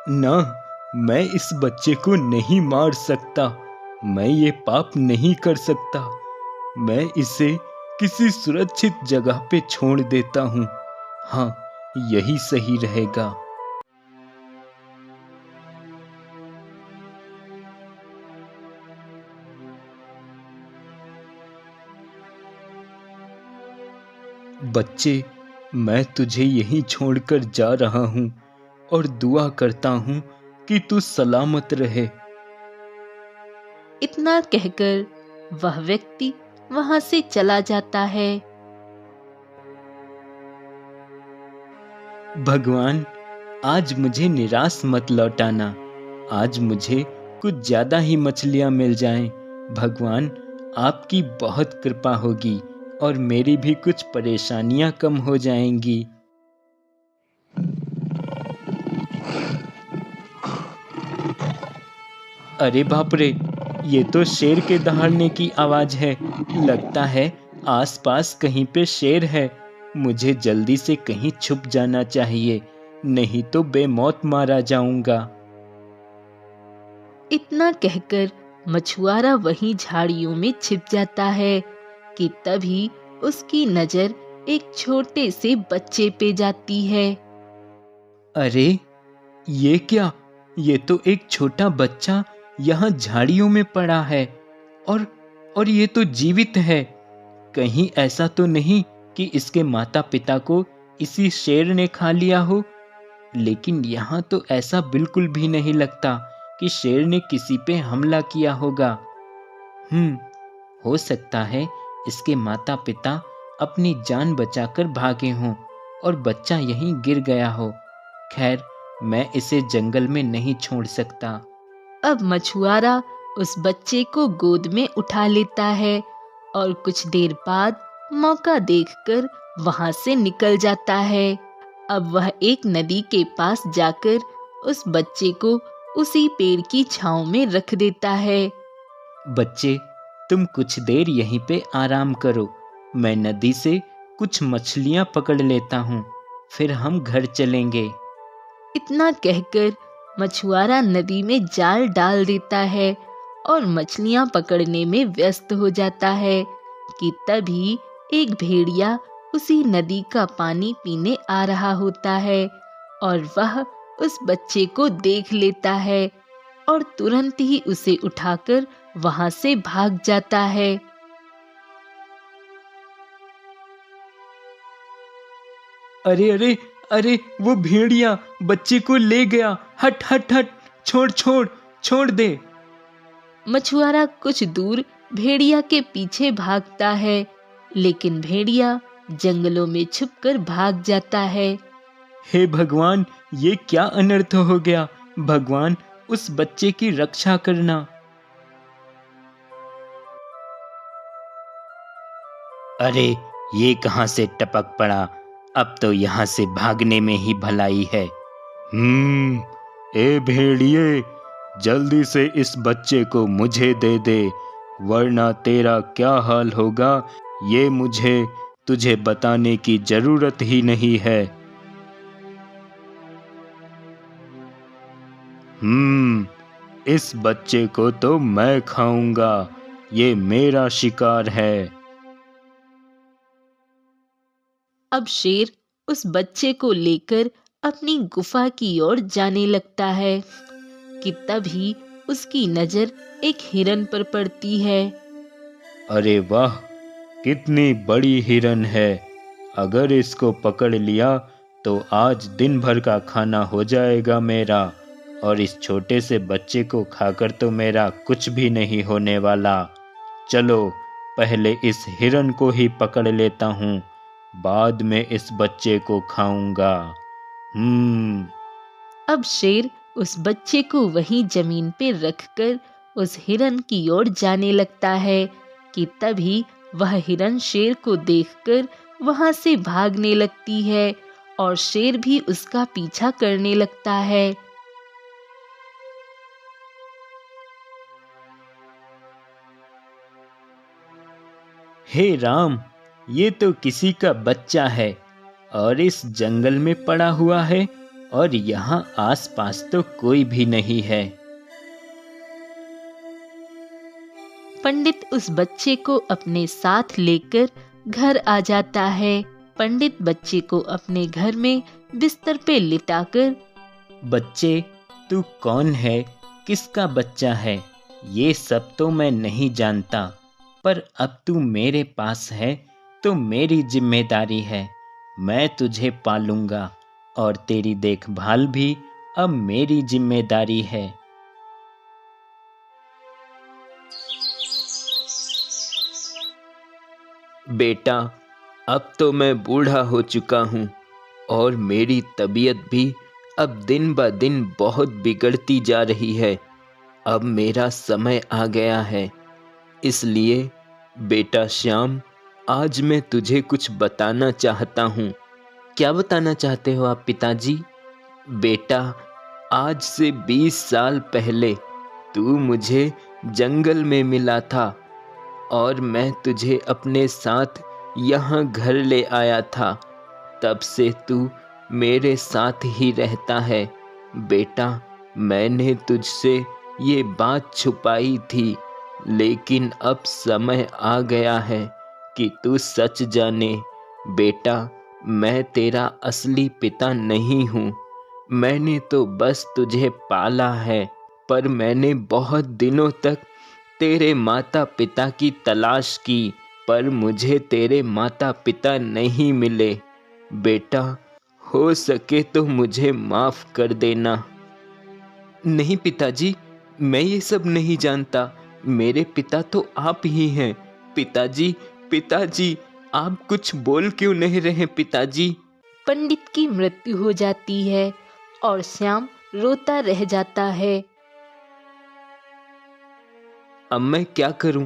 ना, मैं इस बच्चे को नहीं मार सकता। मैं ये पाप नहीं कर सकता। मैं इसे किसी सुरक्षित जगह पे छोड़ देता हूँ। हाँ, यही सही रहेगा। बच्चे, मैं तुझे यहीं छोड़कर जा रहा हूँ और दुआ करता हूँ कि तू सलामत रहे। इतना कहकर वह व्यक्ति वहां से चला जाता है। भगवान, आज मुझे निराश मत लौटाना। आज मुझे कुछ ज्यादा ही मछलियां मिल जाएं। भगवान, आपकी बहुत कृपा होगी और मेरी भी कुछ परेशानियां कम हो जाएंगी। अरे बाप रे, ये तो शेर के दहाड़ने की आवाज है। लगता है आसपास कहीं पे शेर है। मुझे जल्दी से कहीं छुप जाना चाहिए, नहीं तो बेमौत मारा जाऊंगा। इतना कहकर मछुआरा वहीं झाड़ियों में छिप जाता है कि तभी उसकी नजर एक छोटे से बच्चे पे जाती है। अरे, ये क्या? ये तो एक छोटा बच्चा यहाँ झाड़ियों में पड़ा है। और और ये तो जीवित है। कहीं ऐसा तो नहीं कि इसके माता पिता को इसी शेर ने खा लिया हो। लेकिन यहाँ तो ऐसा बिल्कुल भी नहीं लगता कि शेर ने किसी पे हमला किया होगा। हो सकता है इसके माता पिता अपनी जान बचाकर भागे हों और बच्चा यहीं गिर गया हो। खैर, मैं इसे जंगल में नहीं छोड़ सकता। अब मछुआरा उस बच्चे को गोद में उठा लेता है और कुछ देर बाद मौका देखकर वहां से निकल जाता है। अब वह एक नदी के पास जाकर उस बच्चे को उसी पेड़ की छांव में रख देता है। बच्चे, तुम कुछ देर यहीं पे आराम करो। मैं नदी से कुछ मछलियां पकड़ लेता हूँ, फिर हम घर चलेंगे। इतना कहकर मछुआरा नदी में जाल डाल देता है और मछलियां पकड़ने में व्यस्त हो जाता है कि तभी एक भेड़िया उसी नदी का पानी पीने आ रहा होता है और वह उस बच्चे को देख लेता है और तुरंत ही उसे उठाकर वहां से भाग जाता है। अरे अरे अरे, वो भेड़िया बच्चे को ले गया। हट हट हट, छोड़ छोड़, छोड़ दे। मछुआरा कुछ दूर भेड़िया के पीछे भागता है, लेकिन भेड़िया जंगलों में छुपकर भाग जाता है। हे भगवान, ये क्या अनर्थ हो गया। भगवान, उस बच्चे की रक्षा करना। अरे, ये कहां से टपक पड़ा। अब तो यहाँ से भागने में ही भलाई है। ए भेड़िए, जल्दी से इस बच्चे को मुझे दे दे, वरना तेरा क्या हाल होगा ये मुझे तुझे बताने की जरूरत ही नहीं है। इस बच्चे को तो मैं खाऊंगा। ये मेरा शिकार है। अब शेर उस बच्चे को लेकर अपनी गुफा की ओर जाने लगता है कि तभी उसकी नजर एक हिरन पर पड़ती है। अरे वाह, कितनी बड़ी हिरन है। अगर इसको पकड़ लिया तो आज दिन भर का खाना हो जाएगा मेरा। और इस छोटे से बच्चे को खाकर तो मेरा कुछ भी नहीं होने वाला। चलो, पहले इस हिरन को ही पकड़ लेता हूँ, बाद में इस बच्चे को खाऊंगा। अब शेर उस बच्चे को वहीं जमीन पे रखकर उस हिरन की ओर जाने लगता है कि तभी वह हिरन शेर को देखकर वहां से भागने लगती है और शेर भी उसका पीछा करने लगता है। हे राम, ये तो किसी का बच्चा है और इस जंगल में पड़ा हुआ है और यहाँ आसपास तो कोई भी नहीं है। पंडित उस बच्चे को अपने साथ लेकर घर आ जाता है। पंडित बच्चे को अपने घर में बिस्तर पे लिटाकर, बच्चे, तू कौन है, किसका बच्चा है, ये सब तो मैं नहीं जानता, पर अब तू मेरे पास है तो मेरी जिम्मेदारी है। मैं तुझे पालूंगा और तेरी देखभाल भी अब मेरी जिम्मेदारी है। बेटा, अब तो मैं बूढ़ा हो चुका हूँ और मेरी तबीयत भी अब दिन ब दिन बहुत बिगड़ती जा रही है। अब मेरा समय आ गया है। इसलिए बेटा श्याम, आज मैं तुझे कुछ बताना चाहता हूँ। क्या बताना चाहते हो आप पिताजी? बेटा, आज से 20 साल पहले तू मुझे जंगल में मिला था और मैं तुझे अपने साथ यहाँ घर ले आया था। तब से तू मेरे साथ ही रहता है। बेटा, मैंने तुझसे ये बात छुपाई थी, लेकिन अब समय आ गया है कि तू सच जाने। बेटा, मैं तेरा असली पिता नहीं हूँ। मैंने तो बस तुझे पाला है, पर मैंने बहुत दिनों तक तेरे माता पिता की तलाश की, पर मुझे तेरे माता पिता नहीं मिले। बेटा, हो सके तो मुझे माफ कर देना। नहीं पिताजी, मैं ये सब नहीं जानता। मेरे पिता तो आप ही हैं। पिताजी, पिताजी, आप कुछ बोल क्यों नहीं रहे पिताजी? पंडित की मृत्यु हो जाती है और श्याम रोता रह जाता है। अब मैं क्या करूं?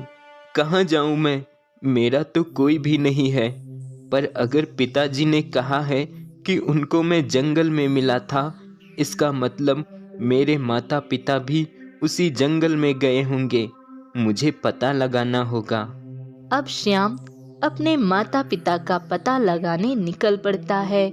कहाँ जाऊं मैं? मेरा तो कोई भी नहीं है। पर अगर पिताजी ने कहा है कि उनको मैं जंगल में मिला था, इसका मतलब मेरे माता पिता भी उसी जंगल में गए होंगे। मुझे पता लगाना होगा। अब श्याम अपने माता पिता का पता लगाने निकल पड़ता है।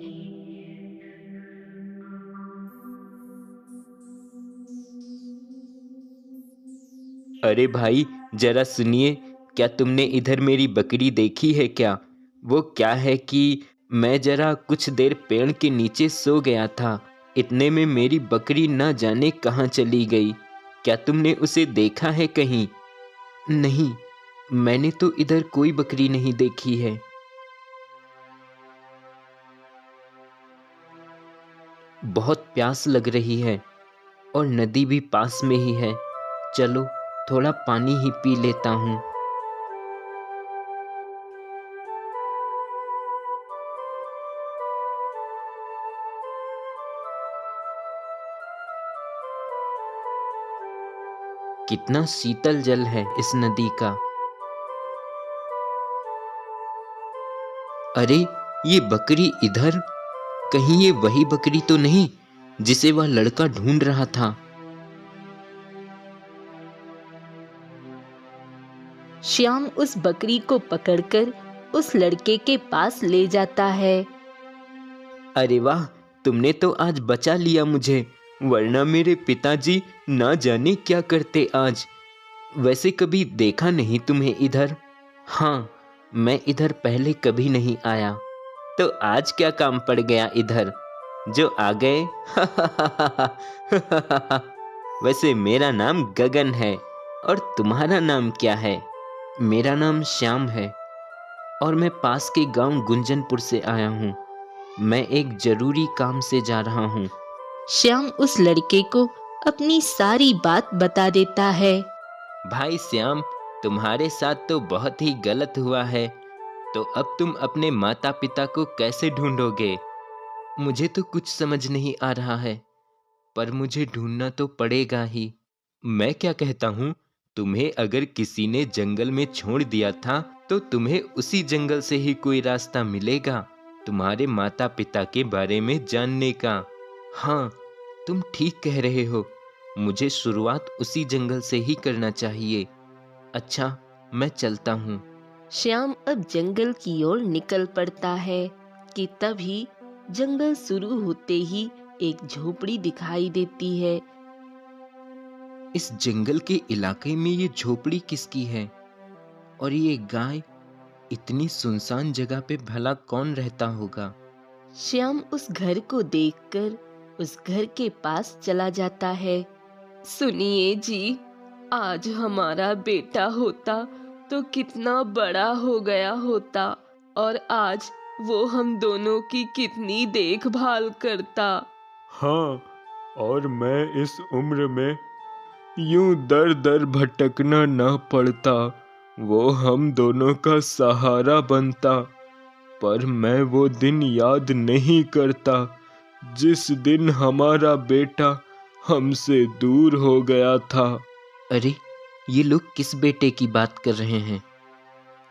अरे भाई, जरा सुनिए, क्या तुमने इधर मेरी बकरी देखी है क्या? वो क्या है कि मैं जरा कुछ देर पेड़ के नीचे सो गया था। इतने में मेरी बकरी न जाने कहाँ चली गई। क्या तुमने उसे देखा है कहीं? नहीं, मैंने तो इधर कोई बकरी नहीं देखी है। बहुत प्यास लग रही है और नदी भी पास में ही है। चलो थोड़ा पानी ही पी लेता हूँ। कितना शीतल जल है इस नदी का। अरे, ये बकरी इधर, कहीं ये वही बकरी तो नहीं जिसे वह लड़का ढूंढ रहा था? श्याम उस बकरी को पकड़कर उस लड़के के पास ले जाता है। अरे वाह, तुमने तो आज बचा लिया मुझे, वरना मेरे पिताजी ना जाने क्या करते आज। वैसे कभी देखा नहीं तुम्हें इधर? हाँ, मैं इधर पहले कभी नहीं आया। तो आज क्या काम पड़ गया इधर जो आ गए? वैसे मेरा नाम गगन है और तुम्हारा नाम क्या है? मेरा नाम श्याम है और मैं पास के गांव गुंजनपुर से आया हूँ। मैं एक जरूरी काम से जा रहा हूँ। श्याम उस लड़के को अपनी सारी बात बता देता है। भाई श्याम, तुम्हारे साथ तो बहुत ही गलत हुआ है। तो अब तुम अपने माता पिता को कैसे ढूंढोगे? मुझे तो कुछ समझ नहीं आ रहा है, पर मुझे ढूंढना तो पड़ेगा ही। मैं क्या कहता हूँ, तुम्हें अगर किसी ने जंगल में छोड़ दिया था तो तुम्हें उसी जंगल से ही कोई रास्ता मिलेगा तुम्हारे माता पिता के बारे में जानने का। हाँ, तुम ठीक कह रहे हो। मुझे शुरुआत उसी जंगल से ही करना चाहिए। अच्छा, मैं चलता हूँ। श्याम अब जंगल की ओर निकल पड़ता है कि तभी जंगल शुरू होते ही एक झोपड़ी दिखाई देती है। इस जंगल के इलाके में ये झोपड़ी किसकी है? और ये गाय इतनी सुनसान जगह पे भला कौन रहता होगा? श्याम उस घर को देखकर उस घर के पास चला जाता है। सुनिए जी, आज हमारा बेटा होता तो कितना बड़ा हो गया होता, और आज वो हम दोनों की कितनी देखभाल करता। हाँ, और मैं इस उम्र में यूं दर दर भटकना न पड़ता, वो हम दोनों का सहारा बनता। पर मैं वो दिन याद नहीं करता जिस दिन हमारा बेटा हमसे दूर हो गया था। अरे, ये लोग किस बेटे की बात कर रहे हैं?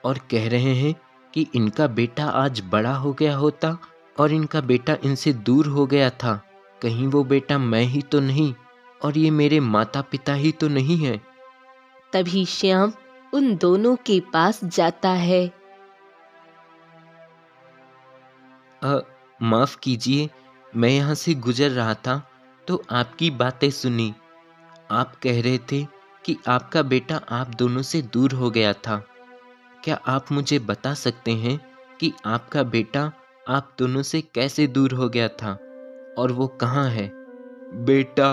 और कह रहे हैं कि इनका बेटा आज बड़ा हो गया होता और इनका बेटा इनसे दूर हो गया था। कहीं वो बेटा मैं ही तो नहीं, और ये मेरे माता पिता ही तो नहीं है। तभी श्याम उन दोनों के पास जाता है। माफ कीजिए, मैं यहाँ से गुजर रहा था तो आपकी बातें सुनी। आप कह रहे थे कि आपका बेटा आप दोनों से दूर हो गया था। क्या आप मुझे बता सकते हैं कि आपका बेटा आप दोनों से कैसे दूर हो गया था और वो कहाँ है? बेटा,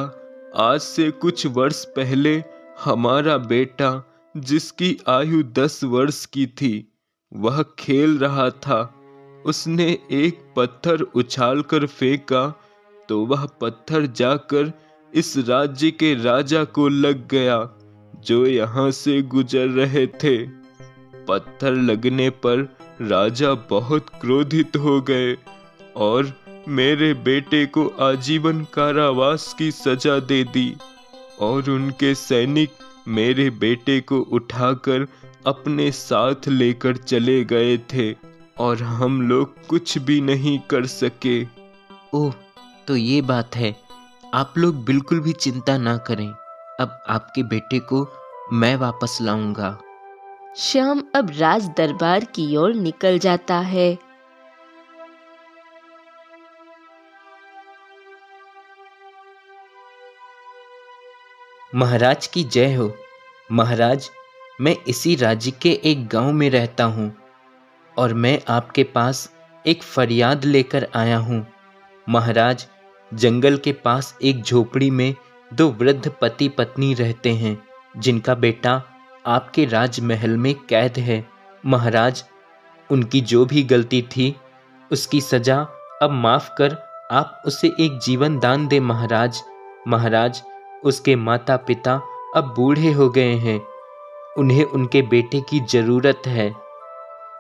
आज से कुछ वर्ष पहले हमारा बेटा, जिसकी आयु 10 वर्ष की थी, वह खेल रहा था। उसने एक पत्थर उछालकर फेंका तो वह पत्थर जाकर इस राज्य के राजा को लग गया जो यहाँ से गुजर रहे थे। पत्थर लगने पर राजा बहुत क्रोधित हो गए और मेरे बेटे को आजीवन कारावास की सजा दे दी, और उनके सैनिक मेरे बेटे को उठाकर अपने साथ लेकर चले गए थे और हम लोग कुछ भी नहीं कर सके। ओह, तो ये बात है। आप लोग बिल्कुल भी चिंता ना करें, अब आपके बेटे को मैं वापस लाऊंगा। श्याम अब राज दरबार की ओर निकल जाता है। महाराज की जय हो। महाराज, मैं इसी राज्य के एक गांव में रहता हूँ और मैं आपके पास एक फरियाद लेकर आया हूँ। महाराज, जंगल के पास एक झोपड़ी में 2 वृद्ध पति पत्नी रहते हैं जिनका बेटा आपके राजमहल में कैद है। महाराज, उनकी जो भी गलती थी उसकी सजा अब माफ कर आप उसे एक जीवन दान दें। महाराज, उसके माता पिता अब बूढ़े हो गए हैं, उन्हें उनके बेटे की जरूरत है।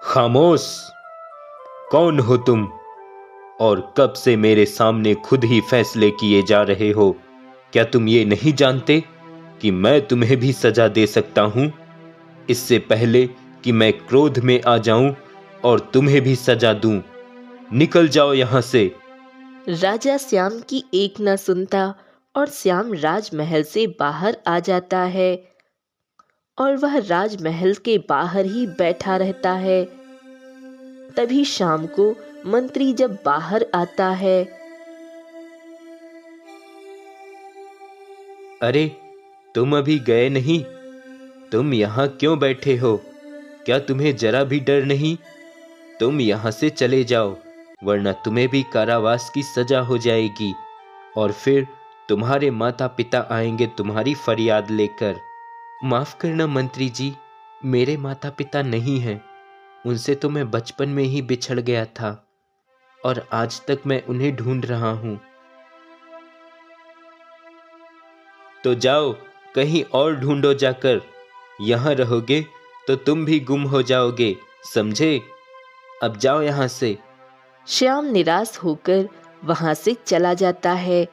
खामोश! कौन हो तुम और कब से मेरे सामने खुद ही फैसले किए जा रहे हो? क्या तुम ये नहीं जानते कि मैं तुम्हें भी सजा दे सकता हूं, इससे पहले कि मैं क्रोध में आ जाऊं और तुम्हें भी सजा दूं? निकल जाओ यहां से। राजा श्याम की एक न सुनता और श्याम राजमहल से बाहर आ जाता है और वह राजमहल के बाहर ही बैठा रहता है। तभी शाम को मंत्री जब बाहर आता है। अरे, तुम अभी गए नहीं? तुम यहाँ क्यों बैठे हो? क्या तुम्हें जरा भी डर नहीं? तुम यहाँ से चले जाओ, वरना तुम्हें भी कारावास की सजा हो जाएगी और फिर तुम्हारे माता पिता आएंगे तुम्हारी फरियाद लेकर। माफ करना मंत्री जी, मेरे माता पिता नहीं हैं। उनसे तो मैं बचपन में ही बिछड़ गया था और आज तक मैं उन्हें ढूंढ रहा हूँ। तो जाओ, कहीं और ढूंढो जाकर। यहाँ रहोगे तो तुम भी गुम हो जाओगे, समझे? अब जाओ यहाँ से। श्याम निराश होकर वहां से चला जाता है।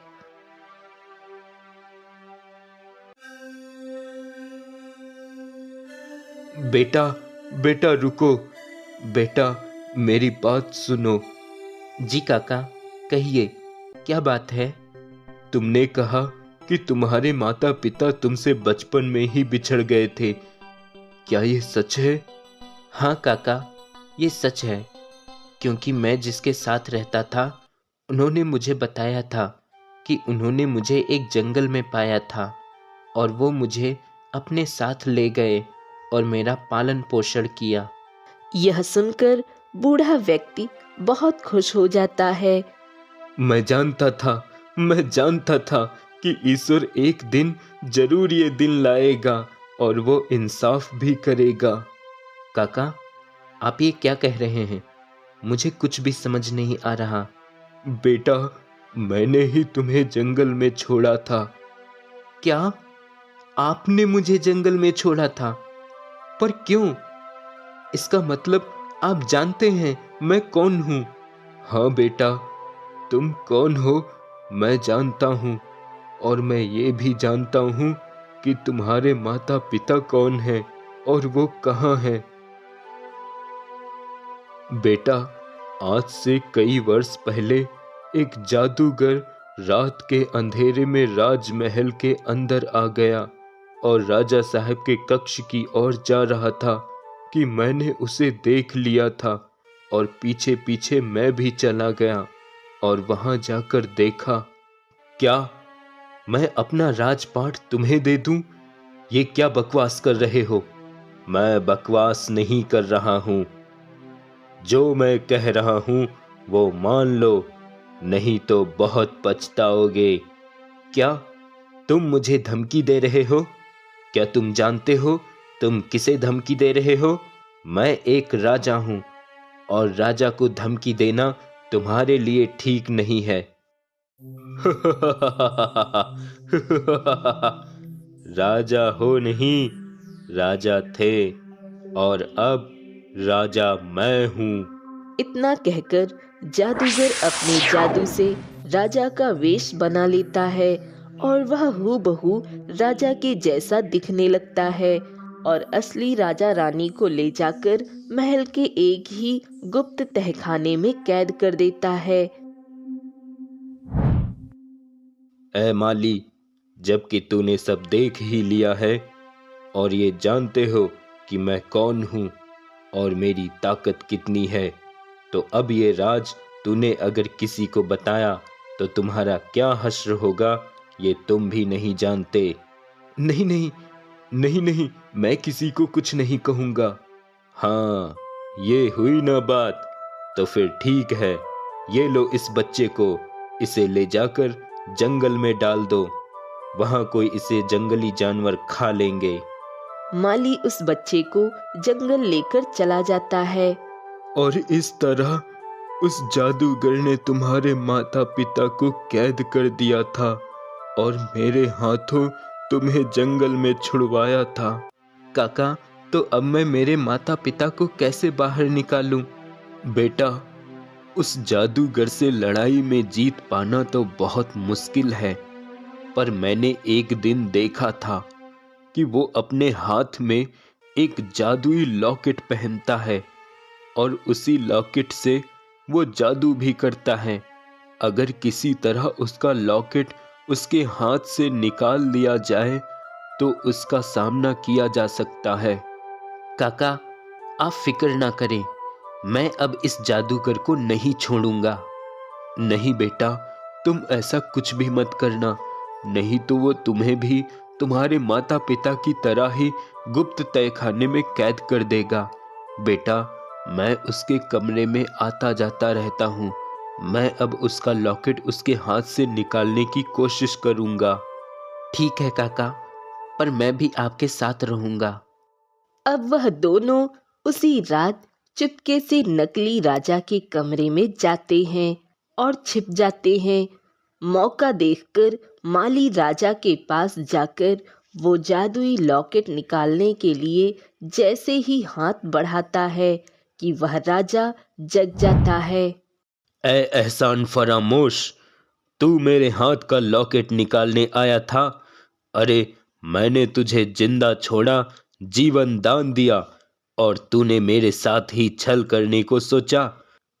बेटा रुको। बेटा, मेरी बात सुनो। जी काका, कहिए, क्या बात है? तुमने कहा कि तुम्हारे माता पिता तुमसे बचपन में ही बिछड़ गए थे, क्या ये सच है? हाँ काका, ये सच है, क्योंकि मैं जिसके साथ रहता था उन्होंने मुझे बताया था कि उन्होंने मुझे एक जंगल में पाया था और वो मुझे अपने साथ ले गए और मेरा पालन पोषण किया। यह सुनकर बूढ़ा व्यक्ति बहुत खुश हो जाता है। मैं जानता था कि ईश्वर एक दिन जरूर ये दिन लाएगा और वो इंसाफ भी करेगा। काका, आप ये क्या कह रहे हैं? मुझे कुछ भी समझ नहीं आ रहा। बेटा, मैंने ही तुम्हें जंगल में छोड़ा था। क्या? आपने मुझे जंगल में छोड़ा था? पर क्यों? इसका मतलब आप जानते हैं मैं कौन हूँ? हाँ बेटा, तुम कौन हो मैं जानता हूँ, और मैं ये भी जानता हूँ कि तुम्हारे माता पिता कौन हैं और वो कहाँ हैं। बेटा, आज से कई वर्ष पहले एक जादूगर रात के अंधेरे में राजमहल के अंदर आ गया और राजा साहब के कक्ष की ओर जा रहा था कि मैंने उसे देख लिया था और पीछे पीछे मैं भी चला गया और वहां जाकर देखा। क्या मैं अपना राजपाट तुम्हें दे दूं? ये क्या बकवास कर रहे हो? मैं बकवास नहीं कर रहा हूं। जो मैं कह रहा हूं वो मान लो, नहीं तो बहुत पछताओगे। क्या तुम मुझे धमकी दे रहे हो? क्या तुम जानते हो तुम किसे धमकी दे रहे हो? मैं एक राजा हूं और राजा को धमकी देना तुम्हारे लिए ठीक नहीं है। राजा हो नहीं, राजा थे और अब राजा मैं हूं। इतना कहकर जादूगर अपने जादू से राजा का वेश बना लेता है और वह हूबहू राजा के जैसा दिखने लगता है और असली राजा रानी को ले जाकर महल के एक ही गुप्त तहखाने में कैद कर देता है। ऐ माली, जबकि तूने सब देख ही लिया है और ये जानते हो कि मैं कौन हूं और मेरी ताकत कितनी है, तो अब ये राज तूने अगर किसी को बताया तो तुम्हारा क्या हश्र होगा ये तुम भी नहीं जानते। नहीं नहीं नहीं नहीं, मैं किसी को कुछ नहीं कहूंगा। हाँ, ये हुई ना बात, तो फिर ठीक है। ये लो इस बच्चे को, इसे ले जाकर जंगल में डाल दो, वहां कोई इसे जंगली जानवर खा लेंगे। माली उस बच्चे को जंगल लेकर चला जाता है। और इस तरह उस जादूगर ने तुम्हारे माता पिता को कैद कर दिया था और मेरे हाथों तुम्हें जंगल में छुड़वाया था। काका, तो अब मैं मेरे माता पिता को कैसे बाहर निकालूं? बेटा, उस जादूगर से लड़ाई में जीत पाना तो बहुत मुश्किल है, पर मैंने एक दिन देखा था कि वो अपने हाथ में एक जादुई लॉकेट पहनता है और उसी लॉकेट से वो जादू भी करता है। अगर किसी तरह उसका लॉकेट उसके हाथ से निकाल लिया जाए तो उसका सामना किया जा सकता है। काका, आप फिक्र ना करें, मैं अब इस जादूगर को नहीं छोड़ूंगा। नहीं बेटा, तुम ऐसा कुछ भी मत करना, नहीं तो वो तुम्हें भी तुम्हारे माता पिता की तरह ही गुप्त तहखाने में कैद कर देगा। बेटा, मैं उसके कमरे में आता जाता रहता हूँ। मैं अब उसका लॉकेट उसके हाथ से निकालने की कोशिश करूंगा। ठीक है काका, पर मैं भी आपके साथ रहूंगा। अब वह दोनों उसी रात चुपके से नकली राजा के कमरे में जाते हैं और छिप जाते हैं। मौका देखकर माली राजा के पास जाकर वो जादुई लॉकेट निकालने के लिए जैसे ही हाथ बढ़ाता है कि वह राजा जग जाता है। ए एहसान फरामोश, तू मेरे हाथ का लॉकेट निकालने आया था? अरे, मैंने तुझे जिंदा छोड़ा, जीवन दान दिया और तूने मेरे साथ ही छल करने को सोचा।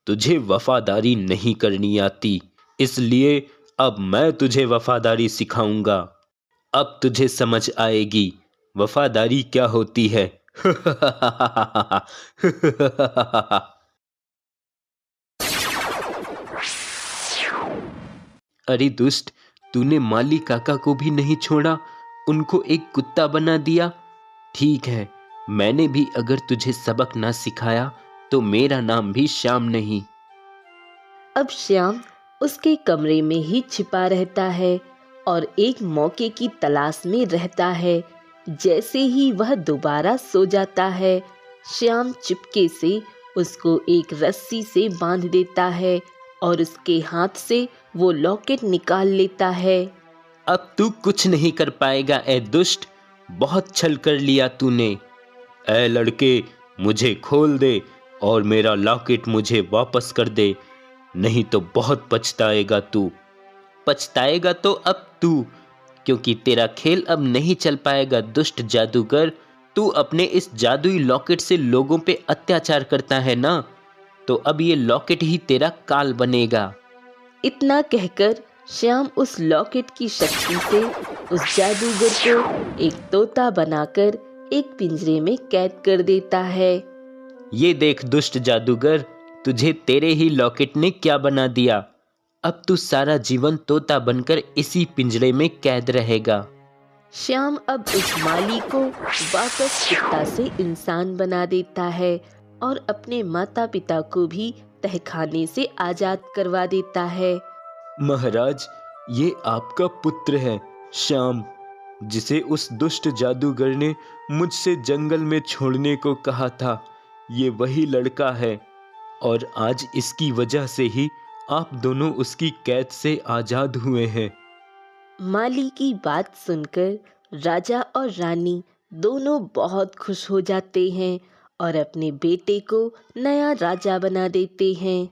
तुझे वफादारी नहीं करनी आती, इसलिए अब मैं तुझे वफादारी सिखाऊंगा। अब तुझे समझ आएगी वफादारी क्या होती है। अरे दुष्ट, तूने माली काका को भी नहीं छोड़ा, उनको एक कुत्ता बना दिया। ठीक है, मैंने भी अगर तुझे सबक ना सिखाया तो मेरा नाम भी श्याम नहीं। अब श्याम उसके कमरे में ही छिपा रहता है और एक मौके की तलाश में रहता है। जैसे ही वह दोबारा सो जाता है, श्याम चुपके से उसको एक रस्सी से बांध देता है और उसके हाथ से वो लॉकेट निकाल लेता है। अब तू कुछ नहीं कर पाएगा ए दुष्ट, बहुत छल कर लिया तूने। ए लड़के, मुझे खोल दे और मेरा लॉकेट मुझे वापस कर दे, नहीं तो बहुत पछताएगा तू। पछताएगा तो अब तू, क्योंकि तेरा खेल अब नहीं चल पाएगा दुष्ट जादूगर। तू अपने इस जादुई लॉकेट से लोगों पे अत्याचार करता है ना, तो अब ये लॉकेट ही तेरा काल बनेगा। इतना कहकर श्याम उस लॉकेट की शक्ति से उस जादूगर को एक तोता बनाकर एक पिंजरे में कैद कर देता है। ये देख दुष्ट जादूगर, तुझे तेरे ही लॉकेट ने क्या बना दिया। अब तू सारा जीवन तोता बनकर इसी पिंजरे में कैद रहेगा। श्याम अब उस माली को वापस कुत्ता से इंसान बना देता है और अपने माता पिता को भी तहखाने से आजाद करवा देता है। महाराज, ये आपका पुत्र है श्याम, जिसे उस दुष्ट जादूगर ने मुझसे जंगल में छोड़ने को कहा था। ये वही लड़का है और आज इसकी वजह से ही आप दोनों उसकी कैद से आजाद हुए हैं। माली की बात सुनकर राजा और रानी दोनों बहुत खुश हो जाते हैं और अपने बेटे को नया राजा बना देते हैं।